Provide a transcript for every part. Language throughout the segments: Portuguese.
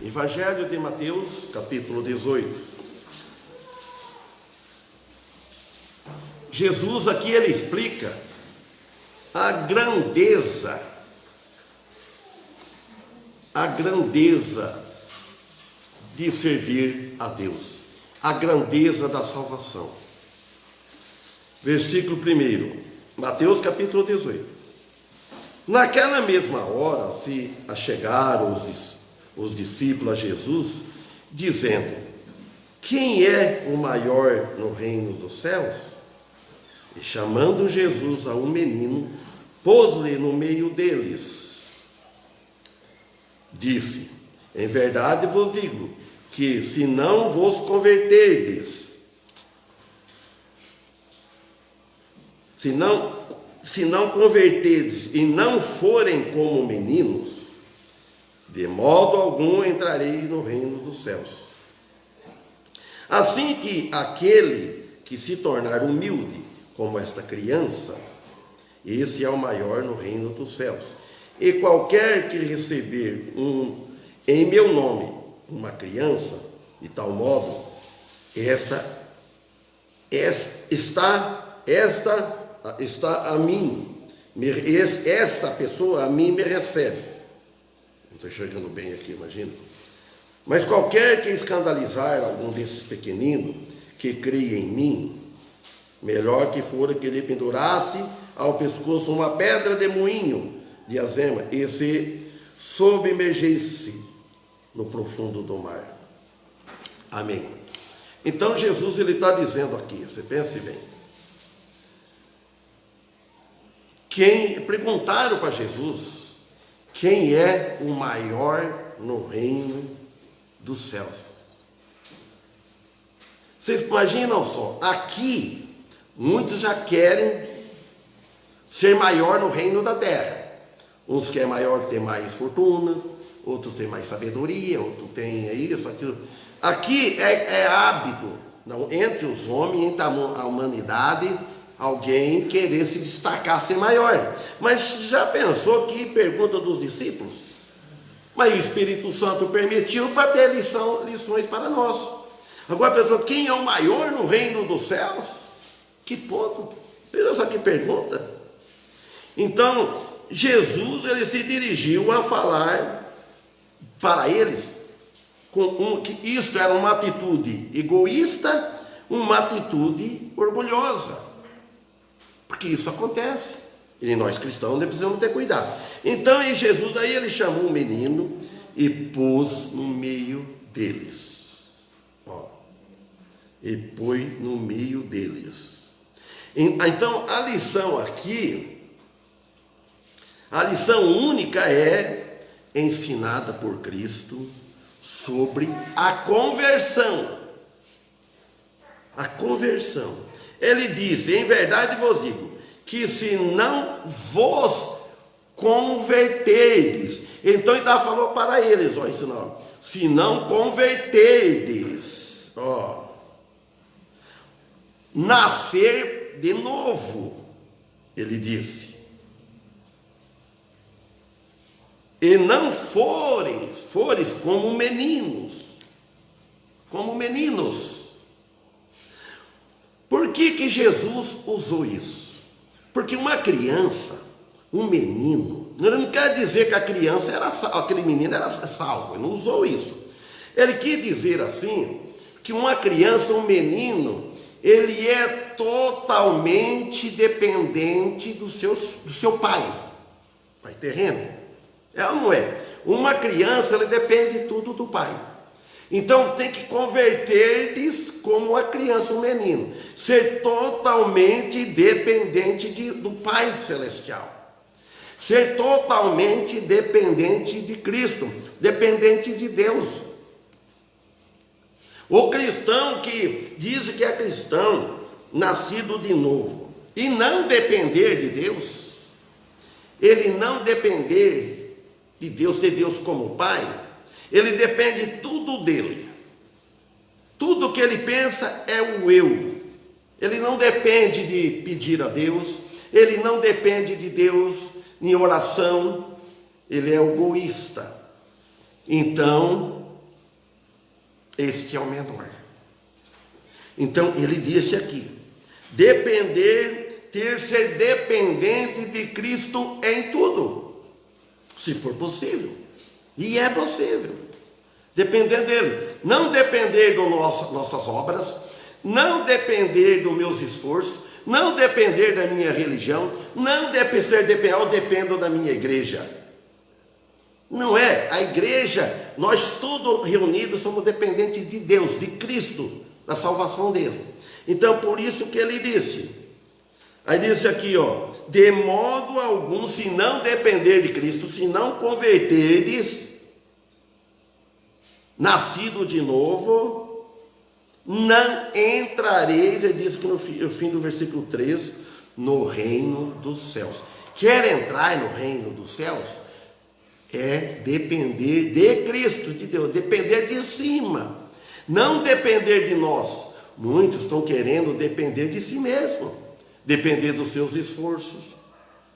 Evangelho de Mateus, capítulo 18. Jesus aqui ele explica a grandeza de servir a Deus, a grandeza da salvação. Versículo 1, Mateus capítulo 18. Naquela mesma hora se achegaram os discípulos a Jesus, dizendo: quem é o maior no reino dos céus? E chamando Jesus a um menino, pôs-lhe no meio deles. Disse: em verdade vos digo, que se não vos converterdes, se não converterdes e não forem como meninos, de modo algum entrareis no reino dos céus. Assim que aquele que se tornar humilde, como esta criança, esse é o maior no reino dos céus. E qualquer que receber em meu nome uma criança, de tal modo, esta pessoa a mim me recebe. Não estou enxergando bem aqui, imagina. Mas qualquer que escandalizar algum desses pequeninos que creia em mim, melhor que fora que ele pendurasse ao pescoço uma pedra de moinho de azema e se submergisse no profundo do mar. Amém. Então Jesus ele está dizendo aqui, você pense bem. Perguntaram para Jesus quem é o maior no reino dos céus. Vocês imaginam só, aqui muitos já querem ser maior no reino da terra. Uns querem maior, ter mais fortunas, outros têm mais sabedoria, outros têm isso, aquilo. Aqui é hábito, não, entre os homens, entre a humanidade, alguém querer se destacar, ser maior. Mas já pensou que pergunta dos discípulos? Mas o Espírito Santo permitiu para ter lições para nós. Agora pensou, quem é o maior no reino dos céus? Que ponto? Veja só que pergunta. Então, Jesus ele se dirigiu a falar para eles que isto era uma atitude egoísta, uma atitude orgulhosa. Porque isso acontece. E nós cristãos precisamos ter cuidado. Então, Jesus aí ele chamou o menino e pôs no meio deles. E pôs no meio deles. Então, a lição aqui, a lição única é ensinada por Cristo sobre a conversão. A conversão. Ele disse: em verdade vos digo, que se não vos converterdes. Então ele falou para eles, isso não. Se não converterdes, nascer de novo, ele disse, e não fores como meninos. Por que Jesus usou isso? Porque uma criança, um menino, não quer dizer que a criança aquele menino era salvo, ele não usou isso. Ele quis dizer assim, que uma criança, um menino, ele é totalmente dependente do seu pai terreno. É ou não é? Uma criança, ela depende de tudo do pai. Então tem que converter-lhes como a criança, um menino. Ser totalmente dependente do Pai Celestial. Ser totalmente dependente de Cristo, dependente de Deus. O cristão que diz que é cristão, nascido de novo, e não depender de Deus, ele não depender de Deus, ter Deus como Pai, ele depende tudo dele. Tudo que ele pensa é o eu. Ele não depende de pedir a Deus, ele não depende de Deus em oração, ele é egoísta. Então, Este é o menor. Então ele disse aqui: depender, ser dependente de Cristo em tudo, se for possível, e é possível, depender dele, não depender das nossas obras, não depender dos meus esforços, não depender da minha religião, não dependo da minha igreja. Não é, a igreja, nós todos reunidos somos dependentes de Deus, de Cristo, da salvação dele. Então por isso que ele disse, aí disse aqui, ó, de modo algum, se não depender de Cristo, se não converterdes, nascido de novo, não entrareis, ele diz que no fim do versículo 3, no reino dos céus. Quer entrar no reino dos céus? É depender de Cristo, de Deus, depender de cima, não depender de nós. Muitos estão querendo depender de si mesmo, depender dos seus esforços,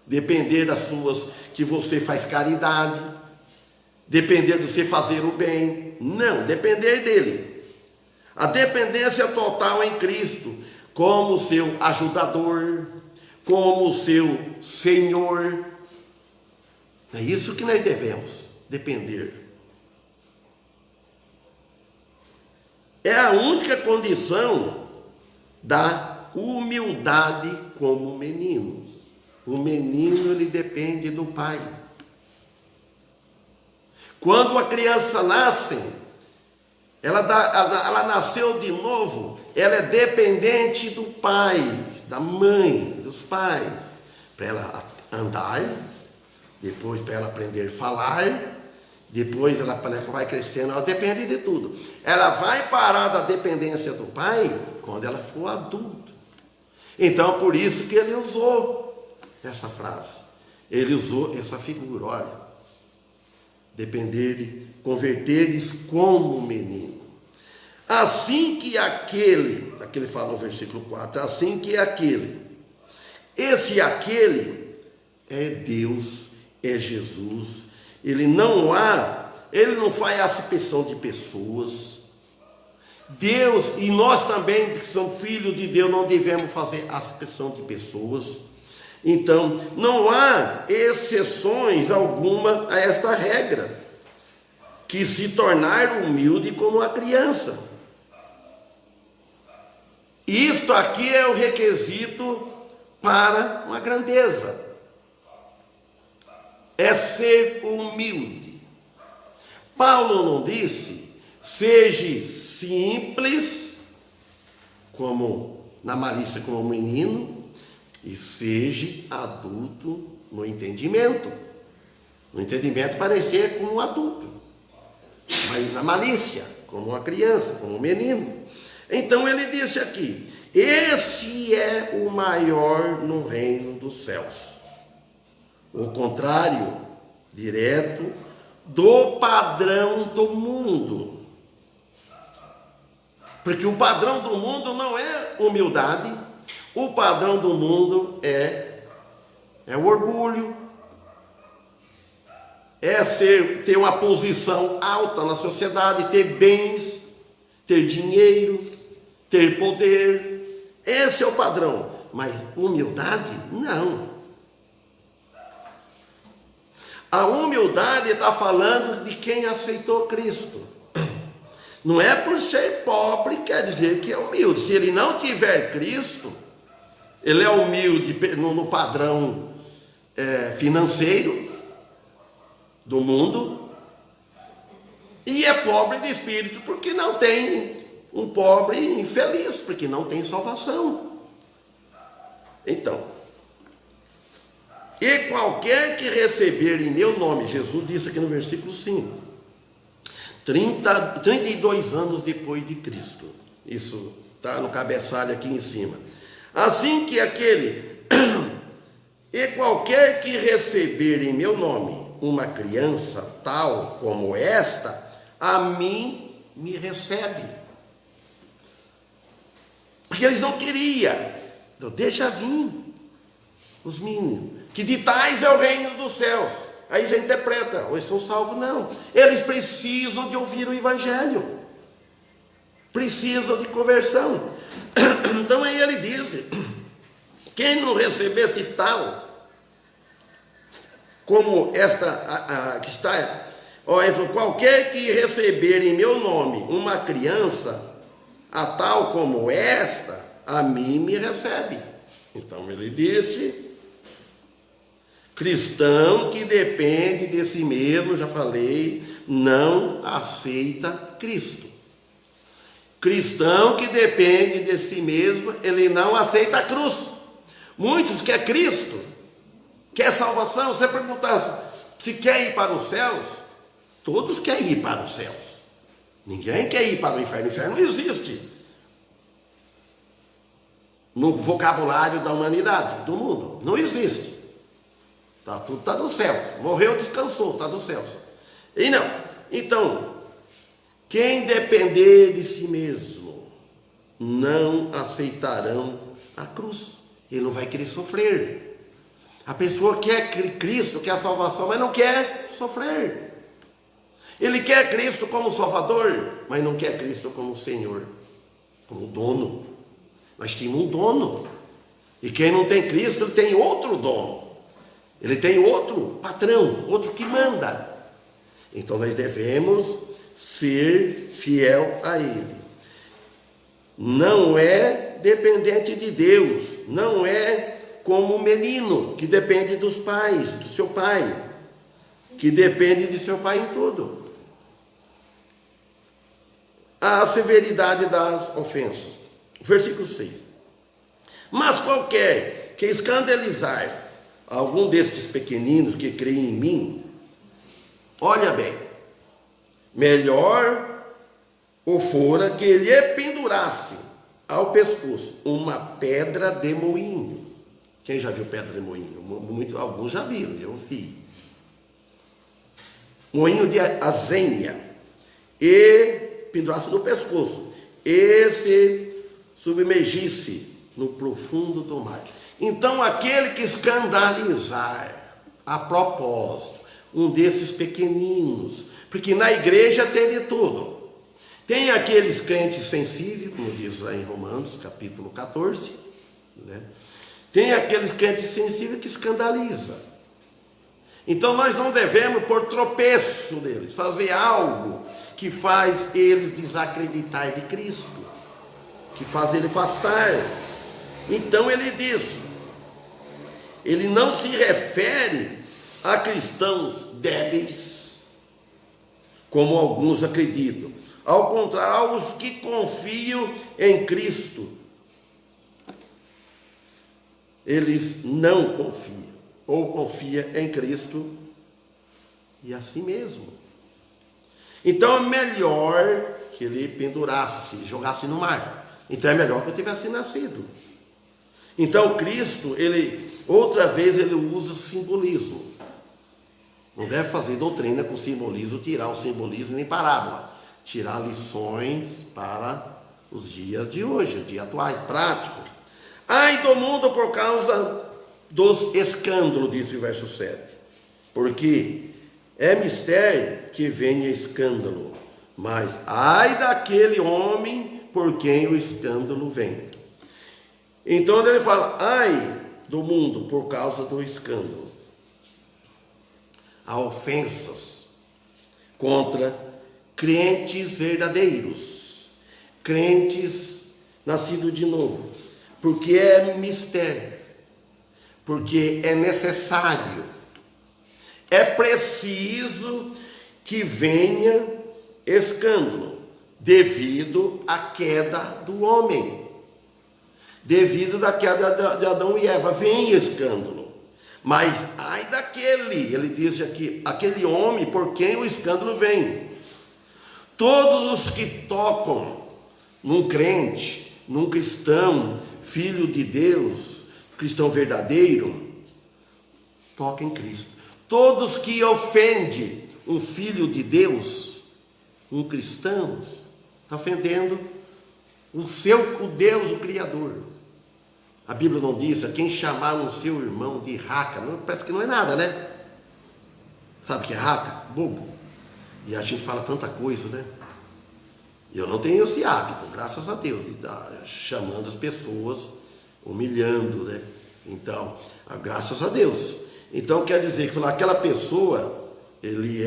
depender das suas, que você faz caridade, depender de você fazer o bem. Não, depender dele. A dependência total em Cristo, como seu ajudador, como seu Senhor. É isso que nós devemos depender. É a única condição da humildade como menino. O menino, ele depende do pai. Quando a criança nasce, ela nasceu de novo, ela é dependente do pai, da mãe, dos pais, para ela andar, depois para ela aprender a falar, depois ela vai crescendo, ela depende de tudo. Ela vai parar da dependência do pai quando ela for adulta. Então por isso que ele usou essa frase, ele usou essa figura, olha, depender, converter-lhes como menino. Assim que aquele fala no versículo 4, assim que aquele é Deus, é Jesus. Ele não faz acepção de pessoas. Deus, e nós também que somos filhos de Deus, não devemos fazer acepção de pessoas. Então, não há exceções alguma a esta regra, que se tornar humilde como a criança. Isto aqui é o requisito para uma grandeza. É ser humilde. Paulo não disse, seja simples, como na malícia como um menino, e seja adulto no entendimento. No entendimento parecer como um adulto, mas na malícia, como uma criança, como um menino. Então ele disse aqui, esse é o maior no reino dos céus. O contrário, direto, do padrão do mundo. Porque o padrão do mundo não é humildade, o padrão do mundo é o orgulho, é ter uma posição alta na sociedade, ter bens, ter dinheiro, ter poder. Esse é o padrão. Mas humildade, não. A humildade está falando de quem aceitou Cristo. Não é por ser pobre quer dizer que é humilde. Se ele não tiver Cristo, ele é humilde no padrão financeiro do mundo, e é pobre de espírito porque não tem, um pobre infeliz, porque não tem salvação. Então, e qualquer que receber em meu nome, Jesus disse aqui no versículo 5, 32 anos depois de Cristo, isso está no cabeçalho aqui em cima, assim que e qualquer que receber em meu nome uma criança tal como esta, a mim me recebe. Porque eles não queriam, então deixa vir os meninos, que de tais é o reino dos céus. Aí já interpreta, ou eles são salvos, não. Eles precisam de ouvir o evangelho. precisam de conversão. Então aí ele diz: quem não recebesse tal, como esta que está, qualquer que receber em meu nome uma criança, a tal como esta, a mim me recebe. Então ele disse: cristão que depende de si mesmo, já falei, não aceita Cristo. Cristão que depende de si mesmo, ele não aceita a cruz. Muitos querem Cristo, quer salvação. Você perguntar se quer ir para os céus, todos querem ir para os céus. Ninguém quer ir para o inferno. O inferno não existe no vocabulário da humanidade, do mundo. Não existe. Tudo está no céu. Morreu, descansou, está nos céus. E não. Então, quem depender de si mesmo, não aceitarão a cruz. Ele não vai querer sofrer. A pessoa quer Cristo, quer a salvação, mas não quer sofrer. Ele quer Cristo como Salvador, mas não quer Cristo como Senhor, como dono. Nós temos um dono. E quem não tem Cristo, ele tem outro dono. Ele tem outro patrão, outro que manda. Então nós devemos ser fiel a Ele. Não é dependente de Deus, não é como o menino que depende dos pais, do seu pai, que depende de seu pai em tudo. A severidade das ofensas. Versículo 6. Mas qualquer que escandalizar algum destes pequeninos que creem em mim, olha bem, melhor o fora que lhe pendurasse ao pescoço uma pedra de moinho. Quem já viu pedra de moinho? Alguns já viram, eu vi. Moinho de azenha, e pendurasse no pescoço, e se submergisse no profundo do mar. Então aquele que escandalizar a propósito um desses pequeninos, porque na igreja tem de tudo. Tem aqueles crentes sensíveis, como diz lá em Romanos, capítulo 14, né? Tem aqueles crentes sensíveis que escandalizam. Então nós não devemos pôr tropeço neles, fazer algo que faz eles desacreditar de Cristo, que faz ele afastar. Então ele diz, ele não se refere a cristãos débeis, como alguns acreditam. Ao contrário, aos que confiam em Cristo, eles não confiam, ou confia em Cristo e a si mesmo. Então é melhor que ele pendurasse, jogasse no mar. Então é melhor que eu tivesse nascido. Então Cristo, outra vez ele usa simbolismo. Não deve fazer doutrina com simbolismo, tirar o simbolismo nem parábola. Tirar lições para os dias de hoje, o dia atual, prático. Ai do mundo por causa dos escândalos, diz o verso 7. Porque é mistério que venha escândalo, mas ai daquele homem por quem o escândalo vem. Então ele fala, ai do mundo por causa do escândalo. Há ofensas contra crentes verdadeiros, crentes nascidos de novo, porque é mistério, porque é necessário, é preciso que venha escândalo, devido à queda do homem, devido à queda de Adão e Eva, vem escândalo. Mas ai daquele, ele diz aqui, aquele homem por quem o escândalo vem. Todos os que tocam num crente, num cristão, filho de Deus, cristão verdadeiro, tocam em Cristo. Todos que ofendem um filho de Deus, um cristão, está ofendendo o Deus, o Criador. A Bíblia não diz, a quem chamar o seu irmão de raca, não, parece que não é nada, né? Sabe o que é raca? Bobo. E a gente fala tanta coisa, né? Eu não tenho esse hábito, graças a Deus, de estar chamando as pessoas, humilhando, né? Então, graças a Deus. Então quer dizer que falar aquela pessoa, ele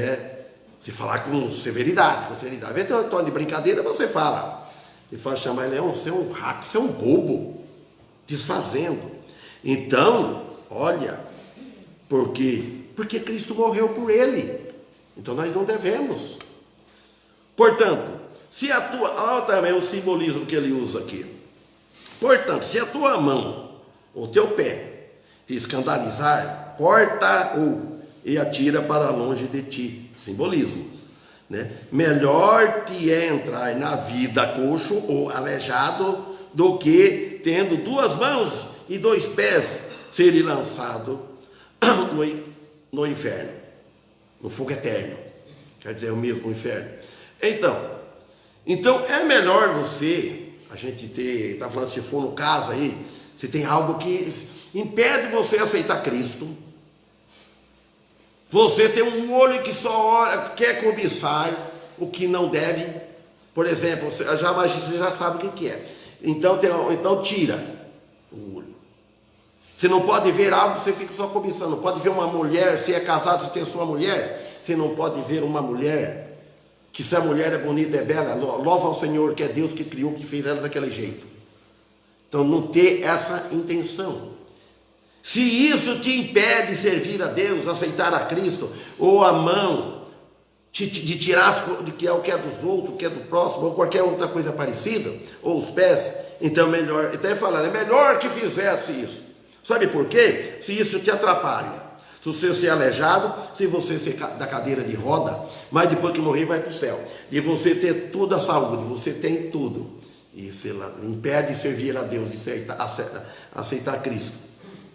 se falar com severidade, Vê ter um tom de brincadeira, você fala. E fala, chamar ele, você é um rato, você é um bobo, desfazendo. Então, olha, por quê? Porque Cristo morreu por ele. Então nós não devemos. Portanto, se a tua, olha também o simbolismo que ele usa aqui. Portanto, se a tua mão ou teu pé te escandalizar, corta-o e atira para longe de ti. Simbolismo, né? Melhor te é entrar na vida coxo ou aleijado do que, tendo 2 mãos e 2 pés, ser lançado no inferno, no fogo eterno. Quer dizer, o mesmo inferno. Então é melhor você, a gente está falando, se for no caso aí, se tem algo que impede você aceitar Cristo, você tem um olho que só quer cobiçar o que não deve, por exemplo, você já sabe o que é. Então tira o olho. Você não pode ver algo, você fica só cobiçando. Não pode ver uma mulher, se é casado, se tem sua mulher, você não pode ver uma mulher, que se a mulher é bonita, é bela, louva ao Senhor, que é Deus que criou, que fez ela daquele jeito. Então não ter essa intenção. Se isso te impede de servir a Deus, aceitar a Cristo, ou a mão de tirar de que é o que é dos outros, o que é do próximo, ou qualquer outra coisa parecida, ou os pés, então melhor, até falando, é melhor que fizesse isso. Sabe por quê? Se isso te atrapalha, se você ser aleijado, se você ser da cadeira de roda, mas depois que morrer vai para o céu, e você ter toda a saúde, você tem tudo, e isso impede de servir a Deus, de aceitar Cristo.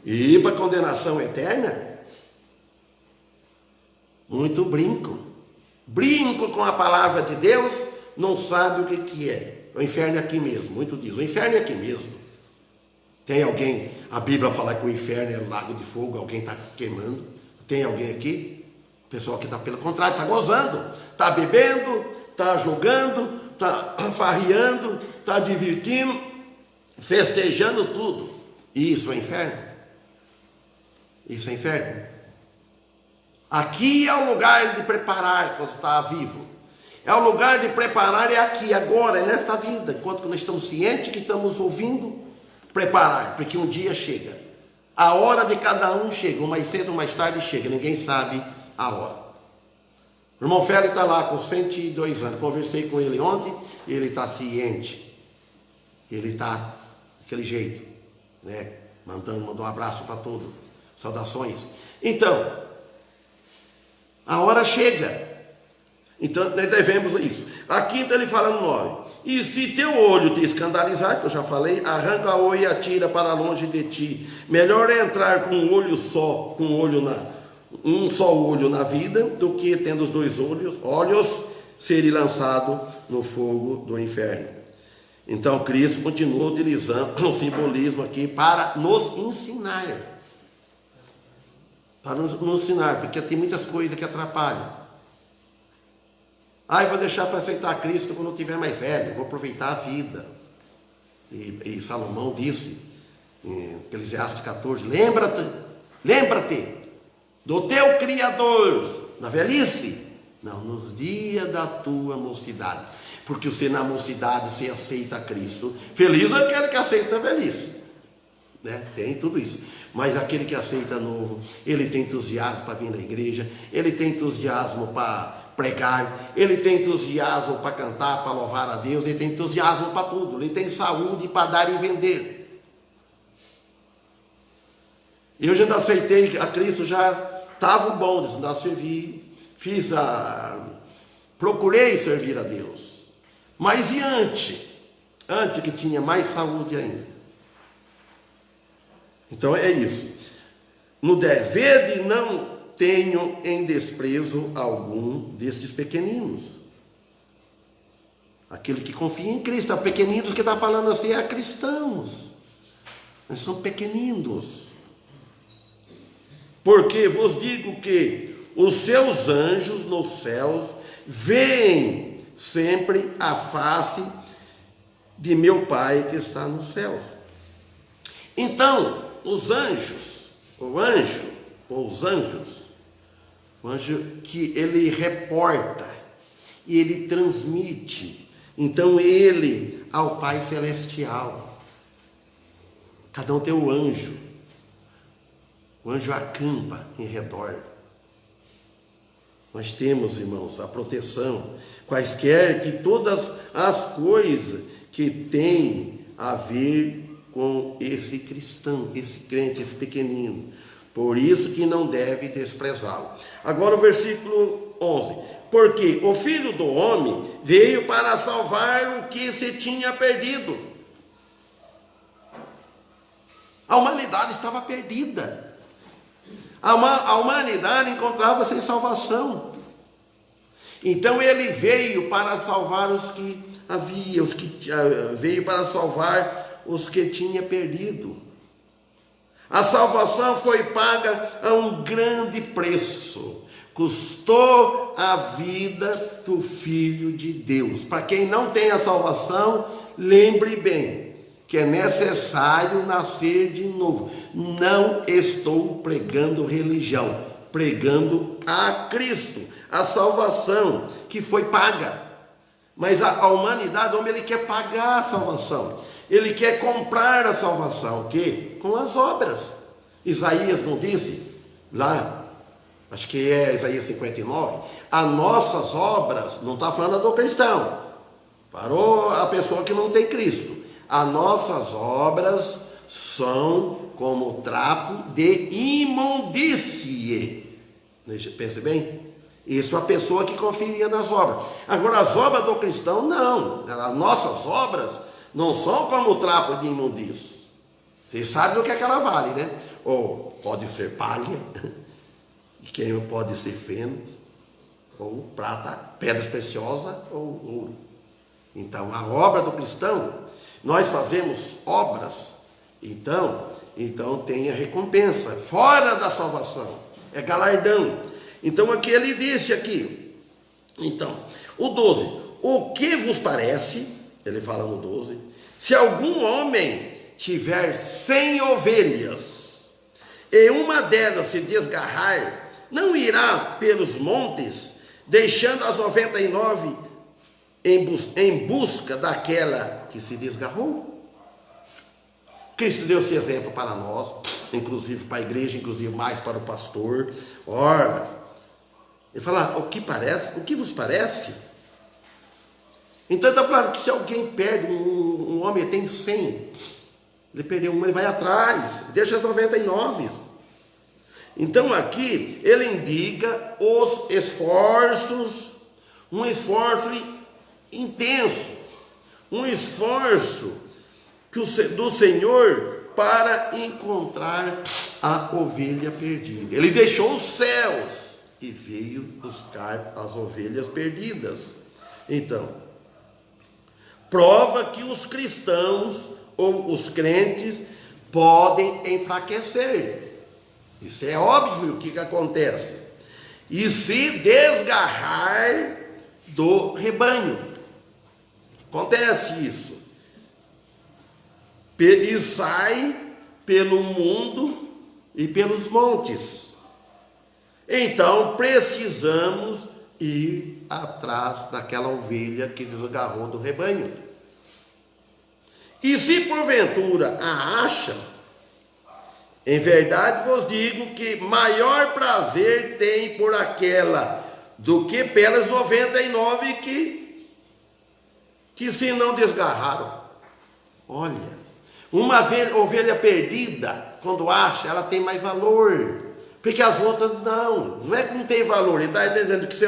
E ir para a condenação eterna? Muito brinco com a palavra de Deus, não sabe o que é. O inferno é aqui mesmo, muito diz, o inferno é aqui mesmo. Tem alguém, a Bíblia fala que o inferno é lago de fogo, alguém está queimando. Tem alguém aqui? O pessoal que está pelo contrário, está gozando, está bebendo, está jogando, está farreando, está divertindo, festejando tudo. E isso é inferno? Isso é inferno. Aqui é o lugar de preparar quando está vivo. É o lugar de preparar, é aqui, agora, é nesta vida. Enquanto nós estamos cientes que estamos ouvindo, preparar, porque um dia chega. A hora de cada um chega, ou mais cedo ou mais tarde chega, ninguém sabe a hora. O irmão Félix está lá com 102 anos, conversei com ele ontem, ele está ciente. Ele está daquele jeito, né? Mandou um abraço para todos. Saudações. Então, a hora chega. Então, nós devemos isso. Aqui então ele fala no 9. E se teu olho te escandalizar, que eu já falei, arranca-o e atira para longe de ti. Melhor é entrar com um olho só, um só olho na vida, do que tendo os 2 olhos, ser lançado no fogo do inferno. Então, Cristo continua utilizando o simbolismo aqui para nos ensinar. Para nos ensinar, porque tem muitas coisas que atrapalham. Eu vou deixar para aceitar Cristo quando eu estiver mais velho, vou aproveitar a vida. E Salomão disse, em Eclesiastes 14, lembra-te do teu Criador, na velhice, não, nos dias da tua mocidade, porque você na mocidade, você aceita Cristo, feliz é aquele que aceita a velhice, né? Tem tudo isso, mas aquele que aceita novo, ele tem entusiasmo para vir na igreja, ele tem entusiasmo para pregar, ele tem entusiasmo para cantar, para louvar a Deus, ele tem entusiasmo para tudo, ele tem saúde para dar e vender. Eu já aceitei a Cristo, já estava bom, já servi, procurei servir a Deus, mas e antes que tinha mais saúde ainda. Então é isso, no dever de não tenho em desprezo algum destes pequeninos. Aquele que confia em Cristo. Os pequeninos que está falando assim é cristãos. Eles são pequeninos. Porque vos digo que os seus anjos nos céus veem sempre a face de meu Pai que está nos céus. Então, os anjos, o anjo que ele reporta e ele transmite, então ele ao Pai Celestial. Cada um tem o anjo acampa em redor. Nós temos, irmãos, a proteção, quaisquer que todas as coisas que têm a ver com esse cristão, esse crente, esse pequenino. Por isso que não deve desprezá-lo. Agora o versículo 11. Porque o Filho do Homem veio para salvar o que se tinha perdido. A humanidade estava perdida. A humanidade encontrava-se em salvação. Então ele veio para salvar os que havia, veio para salvar os que tinha perdido. A salvação foi paga a um grande preço. Custou a vida do Filho de Deus. Para quem não tem a salvação, lembre bem que é necessário nascer de novo. Não estou pregando religião, pregando a Cristo, a salvação que foi paga. Mas a humanidade, o homem, ele quer pagar a salvação. Ele quer comprar a salvação. O quê? Com as obras. Isaías não disse lá, acho que é Isaías 59, as nossas obras, não está falando do cristão, parou a pessoa que não tem Cristo. As nossas obras são como trapo de imundície. Pense bem? Isso a pessoa que confia nas obras. Agora, as obras do cristão, não. As nossas obras não são como o trapo de imundície. Vocês sabem do que é que ela vale, né? Ou pode ser palha, que pode ser feno, ou prata, pedras preciosas, ou ouro. Então, a obra do cristão, nós fazemos obras, então tem a recompensa, fora da salvação, é galardão. Então, aqui ele disse aqui, então, o 12, o que vos parece, ele fala no 12, se algum homem tiver 100 ovelhas, e uma delas se desgarrar, não irá pelos montes, deixando as 99 em busca daquela que se desgarrou? Cristo deu esse exemplo para nós, inclusive para a igreja, inclusive mais para o pastor. Ora, ele fala, o que vos parece? Então está falando que se alguém perde, um homem tem 100, ele perdeu uma, ele vai atrás, deixa as 99. Então aqui ele indica os esforços, um esforço intenso, um esforço do Senhor para encontrar a ovelha perdida. Ele deixou os céus e veio buscar as ovelhas perdidas. Então, prova que os cristãos ou os crentes podem enfraquecer. Isso é óbvio. O que acontece? E se desgarrar do rebanho. Acontece isso. E sai pelo mundo e pelos montes. Então precisamos ir atrás daquela ovelha que desgarrou do rebanho. E se porventura a acham, em verdade vos digo que maior prazer tem por aquela do que pelas 99 que se não desgarraram. Olha, uma ovelha perdida, quando acha, ela tem mais valor, porque as outras não é que não tem valor. Ele está dizendo que se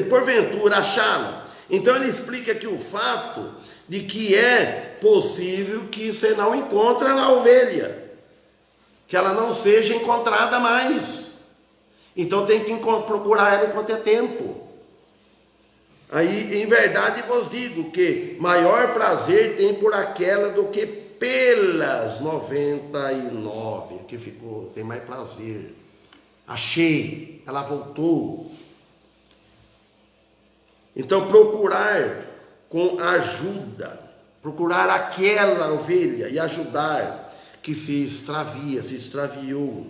porventura achá-la. Então ele explica aqui o fato de que é possível que você não encontre a ovelha, que ela não seja encontrada mais. Então tem que procurar ela enquanto é tempo. Aí, em verdade vos digo que maior prazer tem por aquela do que pelas 99. Aqui ficou, tem mais prazer. Achei, ela voltou. Então, procurar com ajuda, procurar aquela ovelha e ajudar que se extravia, se extraviou,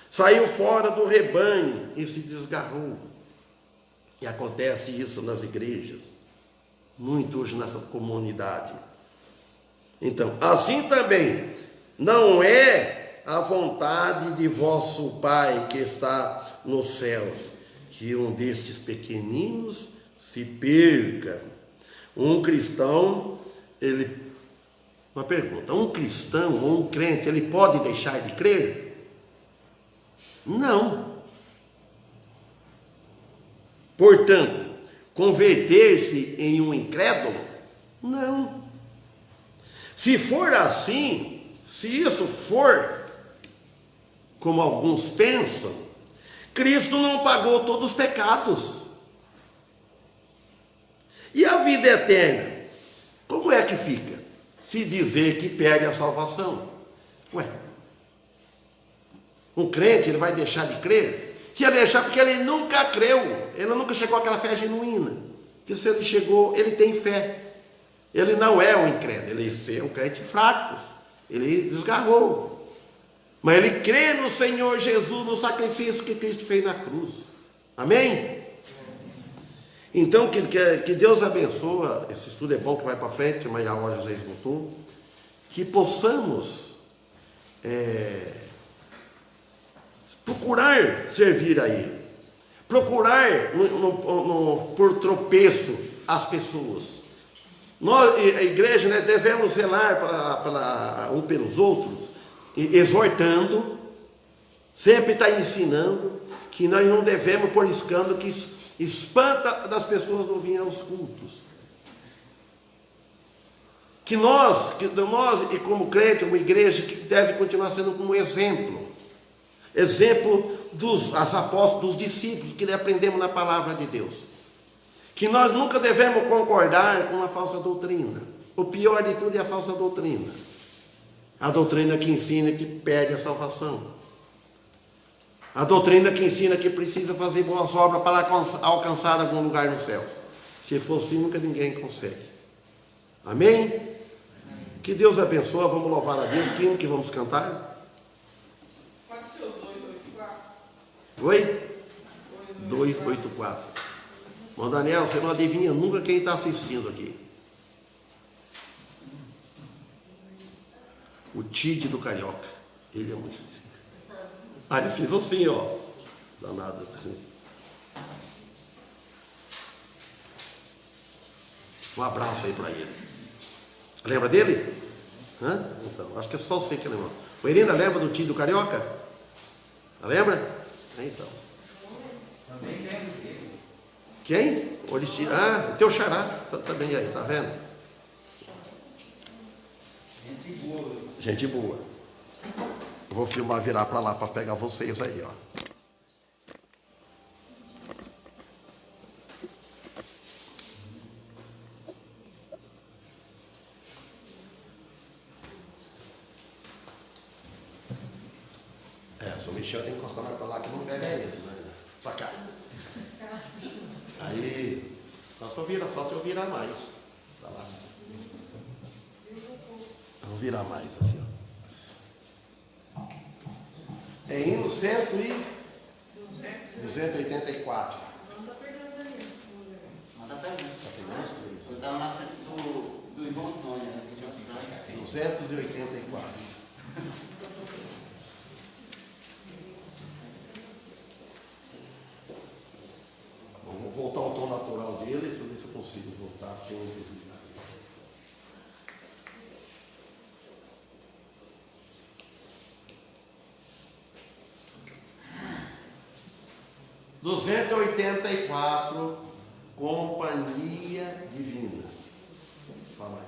saiu fora do rebanho e se desgarrou. E acontece isso nas igrejas, muito hoje nessa comunidade. Então, assim também, não é a vontade de vosso Pai que está nos céus, que um destes pequeninos se perca. Um cristão, uma pergunta, um cristão ou um crente, ele pode deixar de crer? Não. Portanto, converter-se em um incrédulo? Não. Se for assim, se isso for como alguns pensam, Cristo não pagou todos os pecados. E a vida eterna? Como é que fica? Se dizer que perde a salvação. Ué, um crente, ele vai deixar de crer? Se ele deixar, porque ele nunca creu, ele nunca chegou àquela fé genuína. Que se ele chegou, ele tem fé. Ele não é um incrédulo, ele é um crente fraco, ele desgarrou. Mas ele crê no Senhor Jesus, no sacrifício que Cristo fez na cruz. Amém? Então, que Deus abençoe. Esse estudo é bom, que vai para frente, mas a hora já esgotou. Que possamos procurar servir a Ele, procurar por tropeço as pessoas. Nós, a igreja, né, devemos zelar um pelos outros, exortando, sempre está ensinando que nós não devemos pôr escândalo que espanta das pessoas não virem aos cultos. Que nós, e como crente, uma igreja que deve continuar sendo um exemplo dos apóstolos, dos discípulos, que aprendemos na palavra de Deus. Que nós nunca devemos concordar com a falsa doutrina. O pior de tudo é a falsa doutrina. A doutrina que ensina que perde a salvação. A doutrina que ensina que precisa fazer boas obras para alcançar algum lugar nos céus. Se for assim, nunca ninguém consegue. Amém? Que Deus abençoe. Vamos louvar a Deus. Que hino que vamos cantar? Oi? 284. Irmão Daniel, você não adivinha nunca quem está assistindo aqui. O Tide do Carioca. Ele é muito... Ah, ele fez assim, ó. Danado. Um abraço aí para ele. Lembra dele? Hã? Então, acho que é só você que lembra. O Irina, lembra do Tide do Carioca? Lembra? Então. Também lembro dele. Quem? Ah, teu xará. Também aí, tá vendo? Gente boa. Gente boa. Eu vou filmar, virar para lá para pegar vocês aí, ó. Se o Michel tem que encostar mais para lá que não pega ele, né? Pra cá. Aí, só se eu virar mais. Pra lá. Vamos virar mais assim, ó. É hino 284. Manda pergunta aí. Manda pergunta. Tá pegando os três? Você está na frente do irmão Antônio, né? 284. Vou voltar ao tom natural dele, deixa eu ver se eu consigo voltar sem desligar. 284, Companhia Divina. Fala aí.